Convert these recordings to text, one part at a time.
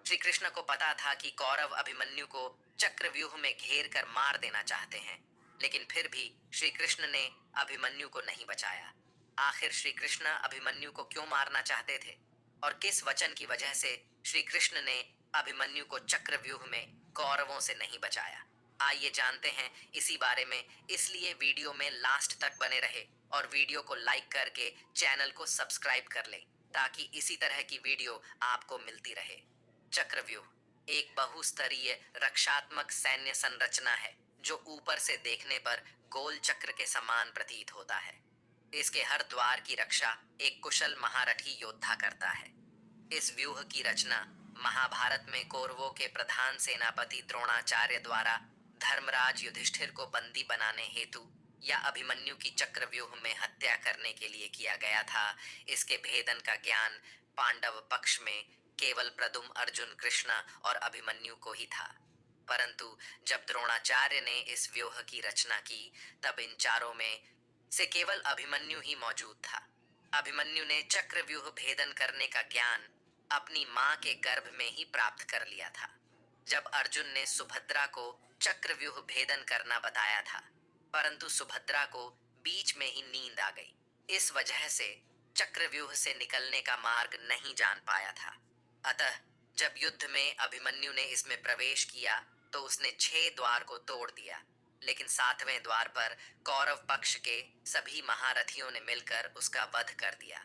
श्री कृष्ण को पता था कि कौरव अभिमन्यु को चक्रव्यूह में घेर कर मार देना चाहते हैं, लेकिन फिर भी श्री कृष्ण ने अभिमन्यु को नहीं बचाया। आखिर श्री कृष्ण अभिमन्यु को क्यों मारना चाहते थे और किस वचन की वजह से श्री कृष्ण ने अभिमन्यु को चक्रव्यूह में कौरवों से नहीं बचाया? आइए जानते हैं इसी बारे में। इसलिए वीडियो में लास्ट तक बने रहे और वीडियो को लाइक करके चैनल को सब्सक्राइब कर लें ताकि इसी तरह की वीडियो आपको मिलती रहे। चक्रव्यूह एक बहुस्तरीय रक्षात्मक सैन्य संरचना है जो ऊपर से देखने पर गोल चक्र के समान प्रतीत होता है। इसके हर द्वार की रक्षा एक कुशल महारथी योद्धा करता है। इस व्यूह की रचना महाभारत में कौरवों के प्रधान सेनापति द्रोणाचार्य द्वारा धर्मराज युधिष्ठिर को बंदी बनाने हेतु या अभिमन्यु की चक्रव्यूह में हत्या करने के लिए किया गया था। इसके भेदन का ज्ञान पांडव पक्ष में केवल प्रदुम अर्जुन कृष्ण और अभिमन्यु को ही था, परंतु जब द्रोणाचार्य ने इस व्यूह की रचना की तब इन चारों में से केवल अभिमन्यु ही मौजूद था। अभिमन्यु ने चक्रव्यूह भेदन करने का ज्ञान अपनी मां के गर्भ में ही प्राप्त कर लिया था। जब अर्जुन ने सुभद्रा को चक्रव्यूह भेदन करना बताया था, परंतु सुभद्रा को बीच में ही नींद आ गई। इस वजह से चक्रव्यूह से निकलने का मार्ग नहीं जान पाया था। अतः जब युद्ध में अभिमन्यु ने इसमें प्रवेश किया तो उसने 6 द्वार को तोड़ दिया, लेकिन 7वें द्वार पर कौरव पक्ष के सभी महारथियों ने मिलकर उसका वध कर दिया।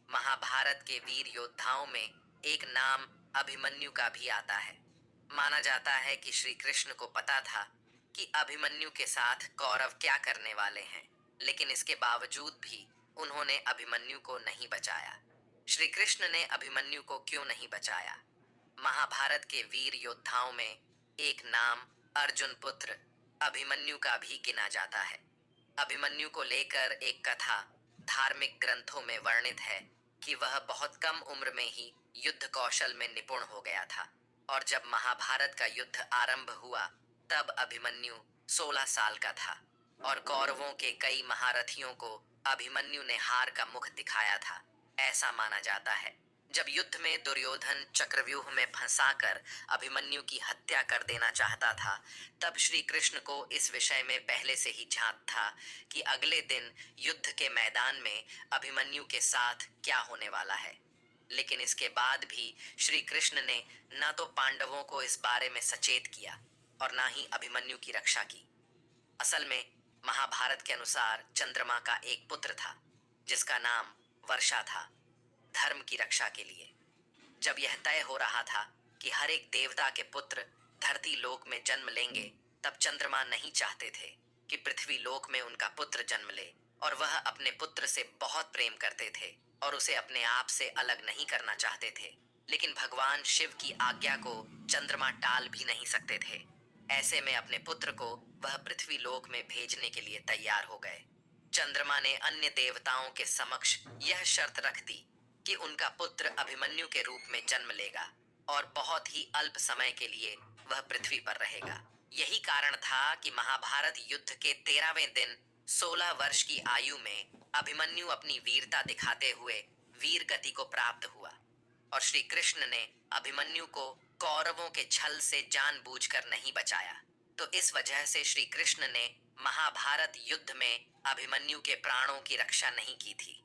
महाभारत के वीर योद्धाओं में एक नाम अभिमन्यु का भी आता है। माना जाता है कि श्री कृष्ण को पता था कि अभिमन्यु के साथ कौरव क्या करने वाले हैं, लेकिन इसके बावजूद भी उन्होंने अभिमन्यु को नहीं बचाया। श्री कृष्ण ने अभिमन्यु को क्यों नहीं बचाया? महाभारत के वीर योद्धाओं में एक नाम अर्जुन पुत्र अभिमन्यु का भी गिना जाता है। अभिमन्यु को लेकर एक कथा धार्मिक ग्रंथों में वर्णित है कि वह बहुत कम उम्र में ही युद्ध कौशल में निपुण हो गया था और जब महाभारत का युद्ध आरंभ हुआ तब अभिमन्यु 16 साल का था और कौरवों के कई महारथियों को अभिमन्यु ने हार का मुख दिखाया था। ऐसा माना जाता है जब युद्ध में दुर्योधन चक्रव्यूह में फंसाकर अभिमन्यु की हत्या कर देना चाहता था, तब श्री कृष्ण को इस विषय में पहले से ही झांक था कि अगले दिन युद्ध के मैदान में अभिमन्यु के साथ क्या होने वाला है। लेकिन इसके बाद भी श्री कृष्ण ने न तो पांडवों को इस बारे में सचेत किया और न ही अभिमन्यु की रक्षा की। असल में महाभारत के अनुसार चंद्रमा का एक पुत्र था जिसका नाम वर्षा था। धर्म की रक्षा के लिए जब यह तय हो रहा था कि हर एक देवता के पुत्र धरती लोक में जन्म लेंगे, तब चंद्रमा नहीं चाहते थे कि पृथ्वी लोक में उनका पुत्र जन्म ले, और वह अपने पुत्र से बहुत प्रेम करते थे और उसे अपने आप से अलग नहीं करना चाहते थे। लेकिन भगवान शिव की आज्ञा को चंद्रमा टाल भी नहीं सकते थे। ऐसे में अपने पुत्र को वह पृथ्वी लोक में भेजने के लिए तैयार हो गए। चंद्रमा ने अन्य देवताओं के समक्ष यह शर्त रख दी कि उनका पुत्र अभिमन्यु के रूप में जन्म लेगा और बहुत ही अल्प समय के लिए वह पृथ्वी पर रहेगा। यही कारण था कि महाभारत युद्ध के 13वें दिन 16 वर्ष की आयु में अभिमन्यु अपनी वीरता दिखाते हुए वीर गति को प्राप्त हुआ और श्री कृष्ण ने अभिमन्यु को कौरवों के छल से जानबूझकर नहीं बचाया। तो इस वजह से श्री कृष्ण ने महाभारत युद्ध में अभिमन्यु के प्राणों की रक्षा नहीं की थी।